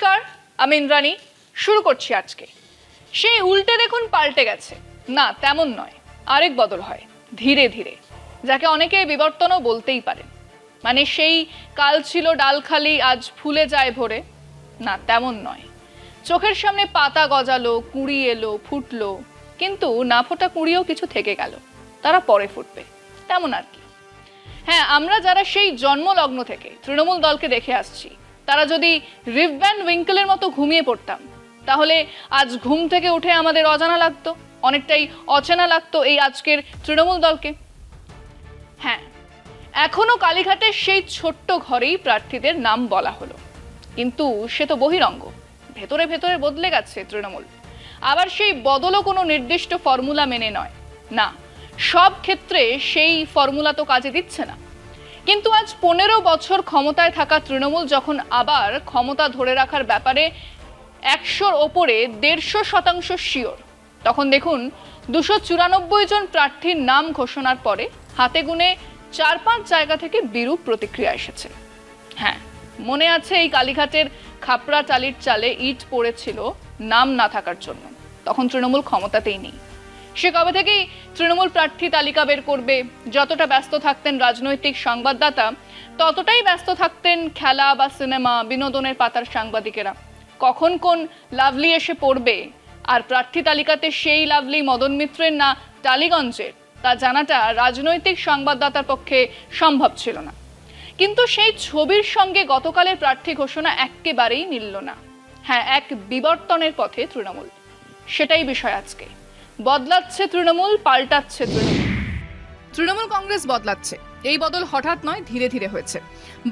নমস্কার, আমি ইন্দ্রাণী। শুরু করছি আজকে। সেই উল্টে দেখুন পাল্টে গেছে, না তেমন নয়, আরেক বদল হয় ধীরে ধীরে, যাকে অনেকে বিবর্তনও বলতেই পারেন। মানে সেই কাল ছিল ডালখালি, আজ ফুলে যায় ভরে, না তেমন নয়। চোখের সামনে পাতা গজালো, কুঁড়ি এলো, ফুটলো, কিন্তু না ফোটা কুঁড়িও কিছু থেকে গেল, তারা পরে ফুটবে, তেমন আর কি। হ্যাঁ, আমরা যারা সেই জন্মলগ্ন থেকে তৃণমূল দলকে দেখে আসছি, তারা যদি রিভ ভ্যান উইঙ্কেলের মতো ঘুমিয়ে পড়তাম, তাহলে আজ ঘুম থেকে উঠে আমাদের অজানা লাগতো, অনেকটাই অচেনা লাগতো এই আজকের তৃণমূল দলকে। হ্যাঁ, এখনো কালীঘাটের সেই ছোট্ট ঘরেই প্রার্থীদের নাম বলা হলো, কিন্তু সে তো বহিরঙ্গ, ভেতরে ভেতরে বদলে গেছে তৃণমূল। আবার সেই বদলও কোনো নির্দিষ্ট ফর্মুলা মেনে নয়, না, সব ক্ষেত্রে সেই ফর্মুলা তো কাজে দিচ্ছে না। কিন্তু আজ 15 বছর ক্ষমতায় থাকা তৃণমূল যখন আবার ক্ষমতা ধরে রাখার ব্যাপারে 100-র ওপরে 150% শিওর, তখন দেখুন 294 জন প্রার্থীর নাম ঘোষণার পরে হাতে গুনে 4-5 জায়গা থেকে বিরূপ প্রতিক্রিয়া এসেছে। হ্যাঁ, মনে আছে এই কালীঘাটের খাপড়া টালির চালে ইট পড়েছিল নাম না থাকার জন্য, তখন তৃণমূল ক্ষমতাতেই নেই। সে কবে থেকেই তৃণমূল প্রার্থী তালিকা বের করবে, যতটা ব্যস্ত থাকতেন রাজনৈতিক সংবাদদাতা, ততটাই ব্যস্ত থাকতেন খেলা বা সিনেমা বিনোদনের পাতার সাংবাদিকেরা। কখন কোন লাভলি এসে পড়বে আর প্রার্থী তালিকাতে সেই লাভলি মদন মিত্রের না টালিগঞ্জের, তা জানাটা রাজনৈতিক সংবাদদাতার পক্ষে সম্ভব ছিল না। কিন্তু সেই ছবির সঙ্গে গতকালের প্রার্থী ঘোষণা একেবারেই মিলল না। হ্যাঁ, এক বিবর্তনের পথে তৃণমূল, সেটাই বিষয় আজকে। বদলাচ্ছে তৃণমূল, পাল্টাচ্ছে তৃণমূল কংগ্রেস বদলাচ্ছে। এই বদল হঠাৎ নয়, ধীরে ধীরে হয়েছে।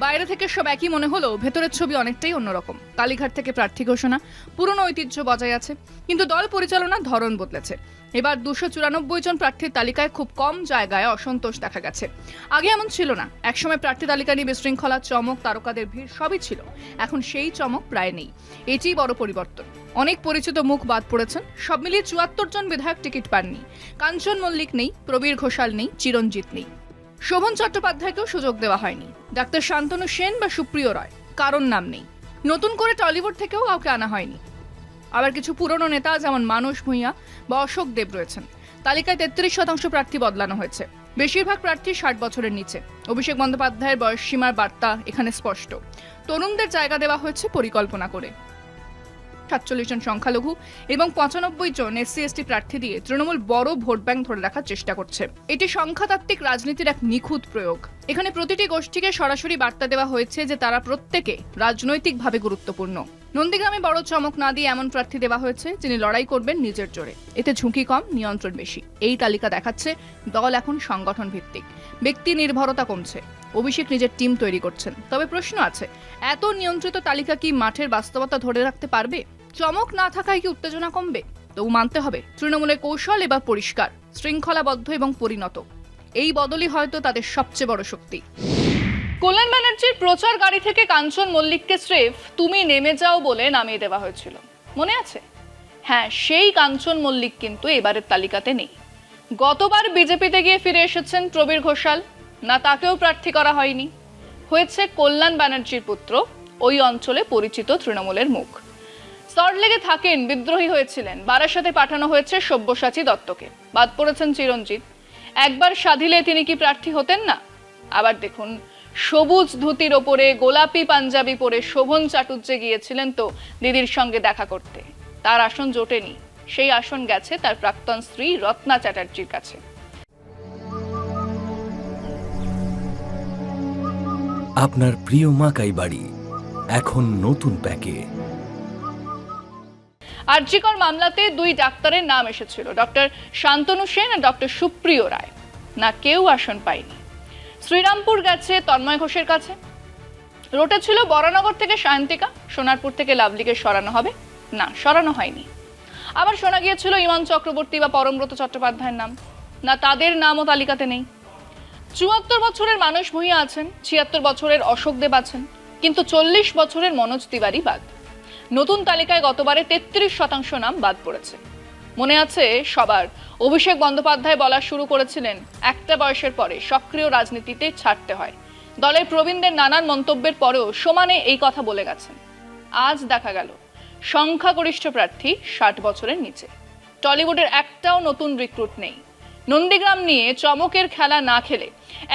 বাইরে থেকে সব একই মনে হলেও ভেতরের ছবি অনেকটাই অন্যরকম। কালীঘাট থেকে প্রার্থী ঘোষণা, পুরনো ঐতিহ্য বজায় আছে, কিন্তু দল পরিচালনার ধরন বদলেছে। এবার 294 জন প্রার্থীর তালিকায় খুব কম জায়গায় অসন্তোষ দেখা গেছে। আগে এমন ছিল না। একসময় প্রার্থী তালিকা নিয়ে বিশৃঙ্খলা, চমক, তারকাদের ভিড় সবই ছিল। এখন সেই চমক প্রায় নেই। এটিই বড় পরিবর্তন। অনেক পরিচিত মুখ বাদ পড়েছেন। সব মিলিয়ে 74 জন বিধায়ক টিকিট পাননি। কাঞ্চন মল্লিক নেই, প্রবীর ঘোষাল নেই, চিরঞ্জিত নেই। শোভন চট্টোপাধ্যায়কেও সুযোগ দেওয়া হয়নি। ডাক্তার শান্তনু সেন বা সুপ্রিয় রায়, কারণ নাম নেই। নতুন করে টলিউড থেকেও কাউকে আনা হয়নি। আবার কিছু পুরনো নেতা যেমন মানস ভূঁইয়া বা অশোক দেব রয়েছেন। তালিকায় 33% প্রার্থী বদলানো হয়েছে। বেশিরভাগ প্রার্থী 60 বছরের নিচে। অভিষেক বন্দ্যোপাধ্যায়ের বয়স সীমার বার্তা এখানে স্পষ্ট। তরুণদের জায়গা দেওয়া হয়েছে পরিকল্পনা করে। 47 জন সংখ্যালঘু এবং 95 জন SC/ST প্রার্থী দিয়ে তৃণমূল বড় ভোট ব্যাংক ধরে রাখার চেষ্টা করছে। এটি সংখ্যাতাত্ত্বিক রাজনীতির এক নিখুঁত প্রয়োগ। এখানে প্রতিটি গোষ্ঠীকে সরাসরি বার্তা দেওয়া হয়েছে যে তারা প্রত্যেকে রাজনৈতিকভাবে গুরুত্বপূর্ণ। নন্দীগ্রামে বড় চমক না দিয়ে এমন প্রার্থী দেওয়া হয়েছে যিনি লড়াই করবেন নিজের জোরে। এতে ঝুঁকি কম, নিয়ন্ত্রণ বেশি। এই তালিকা দেখাচ্ছে দল এখন সংগঠন ভিত্তিক। ব্যক্তি নির্ভরতা কমছে। অভিষেক নিজের টিম তৈরি করছেন। তবে প্রশ্ন আছে, এত নিয়ন্ত্রিত তালিকা কি মাঠের বাস্তবতা ধরে রাখতে পারবে? চমক না থাকায় কি উত্তেজনা কমবে? তবু মানতে হবে তৃণমূলের কৌশল এবার পরিষ্কার, শৃঙ্খলাবদ্ধ এবং পরিণত। এই বদলই হয়তো তাদের সবচেয়ে বড় শক্তি। কল্যাণ ব্যানার্জির প্রচার গাড়ি থেকে কাঞ্চন মল্লিককে স্রেফ তুমি নেমে যাও বলে নামিয়ে দেওয়া হয়েছিল, মনে আছে? হ্যাঁ, সেই কাঞ্চন মল্লিক কিন্তু এবারের তালিকাতে নেই। গতবার বিজেপিতে গিয়ে ফিরে এসেছেন প্রবীর ঘোষাল, না তাকেও প্রার্থী করা হয়নি। হয়েছে কল্যাণ ব্যানার্জির পুত্র, ওই অঞ্চলে পরিচিত তৃণমূলের মুখ। সল্টলেকে থাকেন, বিদ্রোহী হয়েছিলেন। বারাসাতে পাঠানো হয়েছে সব্যসাচী দত্তকে, বাদ পড়েছেন চিরঞ্জিত। একবার সাধিলে তিনি কি প্রার্থী হতেন না? আবার দেখুন, সবুজ ধুতির ওপরে গোলাপি পাঞ্জাবি পরে শোভন চাটুর্যে গিয়েছিলেন তো দিদির সঙ্গে দেখা করতে। তার আসন জোটেনি, সেই আসন গেছে তার প্রাক্তন স্ত্রী রত্না চ্যাটার্জির কাছে। আপনার প্রিয় মাকাই বাড়ি এখন নতুন প্যাকে। আরজিকর মামলাতে 2 ডাক্তারের নাম এসেছিল, ডক্টর শান্তনু সেন আর ডক্টর সুপ্রিয় রায়, না কেউ আসন পায়নি। শ্রীরামপুর গেছে তন্ময় ঘোষের কাছে। রোটে ছিল বরানগর থেকে সায়ন্তিকা, সোনারপুর থেকে লাভলিকে সরানো হবে, না সরানো হয়নি। আবার শোনা গিয়েছিল ইমান চক্রবর্তী বা পরমব্রত চট্টোপাধ্যায়ের নাম, না তাদের নামও তালিকাতে নেই। 74 বছরের মানস ভূঁইয়া আছেন, 76 বছরের অশোক দেব আছেন, কিন্তু 40 বছরের মনোজ তিওয়ারি বাদ। নতুন তালিকায় গতবারে 33% নাম বাদ পড়েছে। মনে আছে সবার, অভিষেক বন্দ্যোপাধ্যায় বলা শুরু করেছিলেন একটা বয়সের পরে সক্রিয় রাজনীতিতে ছাড়তে হয়। দলের প্রবীণদের নানান মন্তব্যের পরেও সমানে এই কথা বলে গেছেন। আজ দেখা গেল সংখ্যাগরিষ্ঠ প্রার্থী 60 বছরের নিচে। টলিউডের একটাও নতুন রিক্রুট নেই। নন্দীগ্রাম নিয়ে চমকের খেলা না খেলে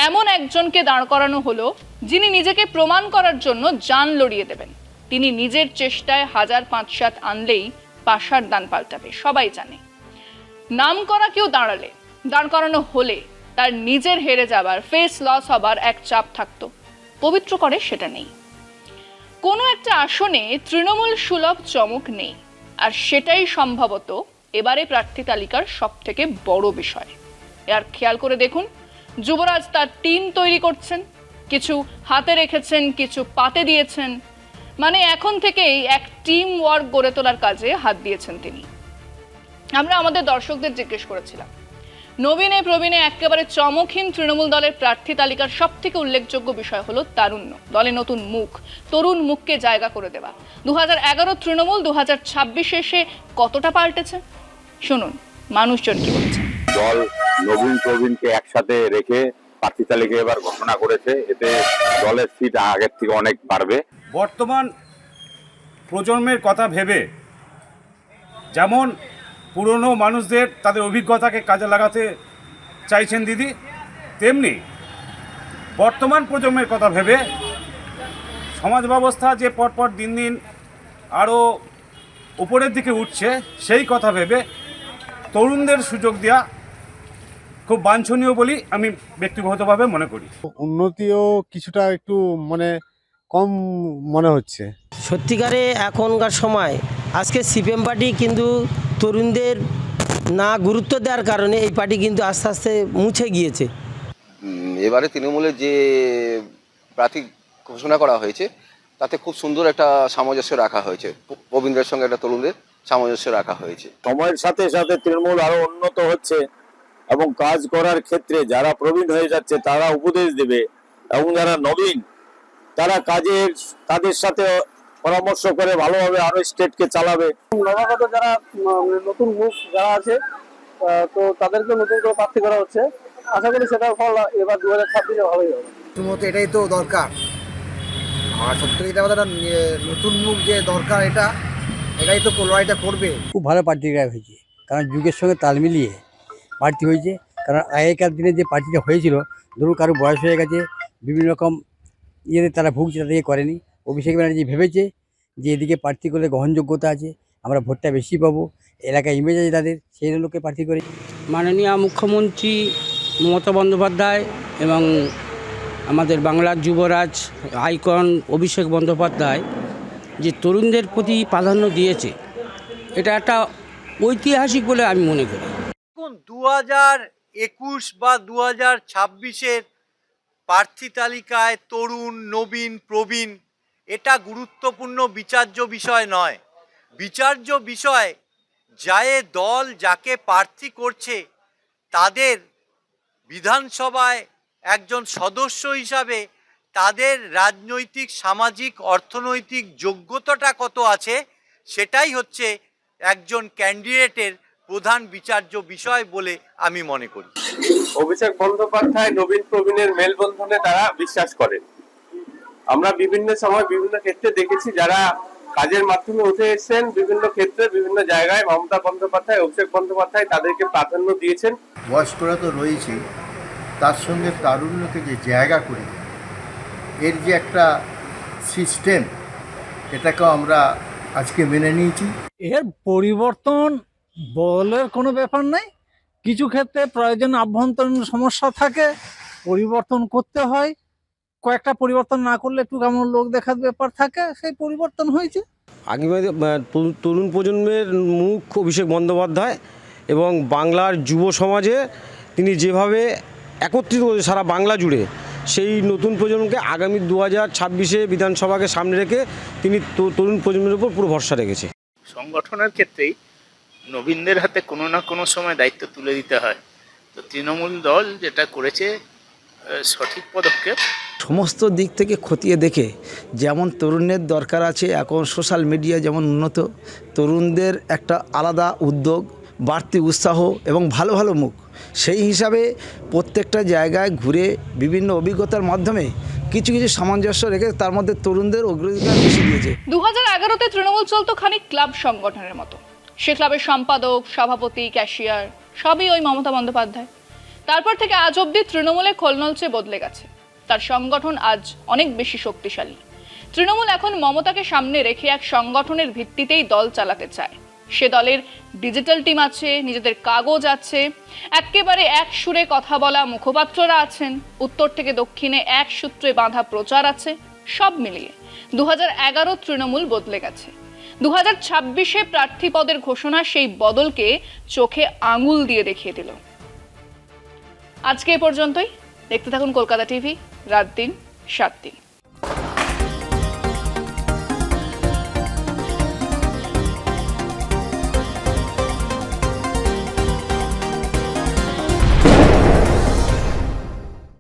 এমন একজনকে দাঁড় করানো হলো যিনি নিজেকে প্রমাণ করার জন্য জান লড়িয়ে দেবেন। তিনি নিজের চেষ্টায় 1000-500 আনলেই পাশার দান পাল্টাবে, সবাই জানে। নাম করা কেউ দাঁড় করানো হলে তার নিজের হেরে যাবার, ফেস লস হবার এক চাপ থাকতো। পবিত্র করে সেটা নেই। কোনো একটা আসনে তৃণমূল সুলভ চমক নেই, আর সেটাই সম্ভবত এবারে প্রার্থী তালিকার সব থেকে বড় বিষয়। আর খেয়াল করে দেখুন, যুবরাজ তার টিম তৈরি করছেন, কিছু হাতে রেখেছেন, কিছু পাতে দিয়েছেন। মানে এখন থেকেই এক টিম ওয়ার্ক গড়ে তোলার কাজে হাত দিয়েছেন তিনি। আমরা আমাদের দর্শকদের জিজ্ঞেস করেছিলাম, নবীনে প্রবীণে একেবারে চমকহীন তৃণমূল দলের প্রার্থী তালিকার সব থেকে উল্লেখযোগ্য বিষয় হলো তারুণ্য, দলে নতুন মুখ, তরুণ মুখকে জায়গা করে দেওয়া। 2011 তৃণমূল 2026 এসে কতটা পাল্টেছে শুনুন মানুষজন কি বলছেন। দল নবীন প্রবীণকে একসাথে রেখে প্রার্থী তালিকা এবার ঘোষণা করেছে, এতে দলের সিট আগের থেকে অনেক বাড়বে। বর্তমান প্রজন্মের কথা ভেবে যেমন পুরনো মানুষদের তাদের অভিজ্ঞতাকে কাজে লাগাতে চাইছেন দিদি, তেমনি বর্তমান প্রজন্মের কথা ভেবে সমাজ ব্যবস্থা যে পরপর দিন দিন আরও উপরের দিকে উঠছে, সেই কথা ভেবে তরুণদের সুযোগ দেওয়া খুব বাঞ্ছনীয় বলেই আমি ব্যক্তিগতভাবে মনে করি। উন্নতিও কিছুটা একটু কম মনে হচ্ছে। সত্যিকারে এখনকার সময় আজকে সিপিএম পার্টি কিন্তু তরুণদের না গুরুত্ব দেওয়ার কারণে এই পার্টি কিন্তু আস্তে আস্তে মুছে গিয়েছে। এবারে তৃণমূলের যে প্রার্থী ঘোষণা করা হয়েছে তাতে খুব সুন্দর একটা সামঞ্জস্য রাখা হয়েছে, প্রবীণদের সঙ্গে একটা তরুণদের সামঞ্জস্য রাখা হয়েছে। সময়ের সাথে সাথে তৃণমূল আরো উন্নত হচ্ছে এবং কাজ করার ক্ষেত্রে যারা প্রবীণ হয়ে যাচ্ছে তারা উপদেশ দেবে এবং যারা নবীন তারা তাদের সাথে পরামর্শ করে ভালোভাবে আরো স্টেটকে চালাবে। নবাগত যারা নতুন মুখ যারা আছে তো তাদেরকে নতুন করে প্রার্থী করা হচ্ছে। আশা করি সেটার ফল এবার 2026-এ ভালোই হবে। প্রথমত এটাই তো দরকার, আর সত্যি এটা নতুন মুখ যে দরকার এটাই তো লড়াইটা করবে। খুব ভালো পার্টিটা হয়েছে, কারণ যুগের সঙ্গে তাল মিলিয়ে পার্টি হয়েছে। কারণ আগেকার দিনে যে পার্টিটা হয়েছিল, ধরুন কারো বয়স হয়ে গেছে, বিভিন্ন রকম ইয়েতে তারা ভুগছে, তাদেরকে করেনি। অভিষেক ব্যানার্জি ভেবেছে যে এদিকে প্রার্থী করলে গ্রহণযোগ্যতা আছে, আমরা ভোটটা বেশি পাবো, এলাকায় ইমেজ আছে তাদের, সেই লোককে প্রার্থী করে। মাননীয় মুখ্যমন্ত্রী মমতা বন্দ্যোপাধ্যায় এবং আমাদের বাংলার যুবরাজ আইকন অভিষেক বন্দ্যোপাধ্যায় যে তরুণদের প্রতি প্রাধান্য দিয়েছে, এটা একটা ঐতিহাসিক বলে আমি মনে করি। এখন 2021 বা 2026-এর প্রার্থী তালিকায় তরুণ, নবীন, প্রবীণ এটা গুরুত্বপূর্ণ বিচার্য বিষয় নয়। বিচার্য বিষয় দল যাকে প্রার্থী করছে তাদের বিধানসভায় একজন সদস্য হিসাবে তাদের রাজনৈতিক, সামাজিক, অর্থনৈতিক যোগ্যতাটা কত আছে, সেটাই হচ্ছে একজন ক্যান্ডিডেটের প্রধান বিচার্য বিষয় বলে আমি মনে করি। অভিষেক বন্দ্যোপাধ্যায় নবীন প্রবীণের মেলবন্ধনে তারা বিশ্বাস করেন। আমরা বিভিন্ন সময় বিভিন্ন ক্ষেত্রে দেখেছি যারা কাজের মাধ্যমে উঠে এসেছেন বিভিন্ন ক্ষেত্রে বিভিন্ন জায়গায়, মমতা বন্দ্যোপাধ্যায়, অভিষেক বন্দ্যোপাধ্যায় তাদেরকে প্রাধান্য দিয়েছেন। বয়স্করা তো রয়েছেই, তার সঙ্গে তারুণ্যকে যে জায়গা করে এর যে একটা সিস্টেম, এটাকেও আমরা আজকে মেনে নিয়েছি। এর পরিবর্তন বলের কোনো ব্যাপার নাই, কিছু ক্ষেত্রে প্রয়োজন আভ্যন্তরীণ সমস্যা থাকে, পরিবর্তন করতে হয়। কয়েকটা পরিবর্তন না করলে একটু কেমন লোক দেখার ব্যাপার থাকে, সেই পরিবর্তন হয়েছে। আগামী তরুণ প্রজন্মের মুখ অভিষেক বন্দ্যোপাধ্যায় এবং বাংলার যুব সমাজে তিনি যেভাবে একত্রিত করেছে সারা বাংলা জুড়ে, সেই নতুন প্রজন্মকে আগামী 2026-এ বিধানসভাকে সামনে রেখে তিনি তরুণ প্রজন্মের উপর পুরো ভরসা রেখেছে। সংগঠনের ক্ষেত্রেই নবীনদের হাতে কোনো না কোনো সময় দায়িত্ব তুলে দিতে হয়। তো তৃণমূল দল যেটা করেছে সঠিক পদক্ষেপ। সমস্ত দিক থেকে খতিয়ে দেখে যেমন তরুণের দরকার আছে, এখন সোশ্যাল মিডিয়া যেমন উন্নত, তরুণদের একটা আলাদা উদ্যোগ, বাড়তি উৎসাহ এবং ভালো ভালো মুখ, সেই হিসাবে প্রত্যেকটা জায়গায় ঘুরে বিভিন্ন অভিজ্ঞতার মাধ্যমে কিছু কিছু সামঞ্জস্য রেখে তার মধ্যে তরুণদের অগ্রাধিকার বেশি দিয়েছে। 2011-তে তৃণমূল চলতো খানিক ক্লাব সংগঠনের মতো। সে ক্লাবের সম্পাদক, সভাপতি, ক্যাশিয়ার সবই ওই মমতা বন্দ্যোপাধ্যায়। তারপর থেকে আজ অবধি তৃণমূলে খোলনলচে বদলে গেছে। তার সংগঠন আজ অনেক বেশি শক্তিশালী। তৃণমূল এখন মমতাকে সামনে রেখে এক সংগঠনের ভিত্তিতেই দল চালাতে চায়। সে দলের ডিজিটাল টিম আছে, নিজেদের কাগজ আছে, একেবারে এক সুরে কথা বলা মুখপাত্ররা আছেন, উত্তর থেকে দক্ষিণে এক সূত্রে বাঁধা প্রচার আছে। সব মিলিয়ে 2011 তৃণমূল বদলে গেছে। 2026-এ প্রার্থী পদের ঘোষণা সেই বদলকে চোখে আঙুল দিয়ে দেখিয়ে দিল। আজকে এ পর্যন্তই। দেখতে থাকুন কলকাতা টিভি, রাত দিন 7 দিন।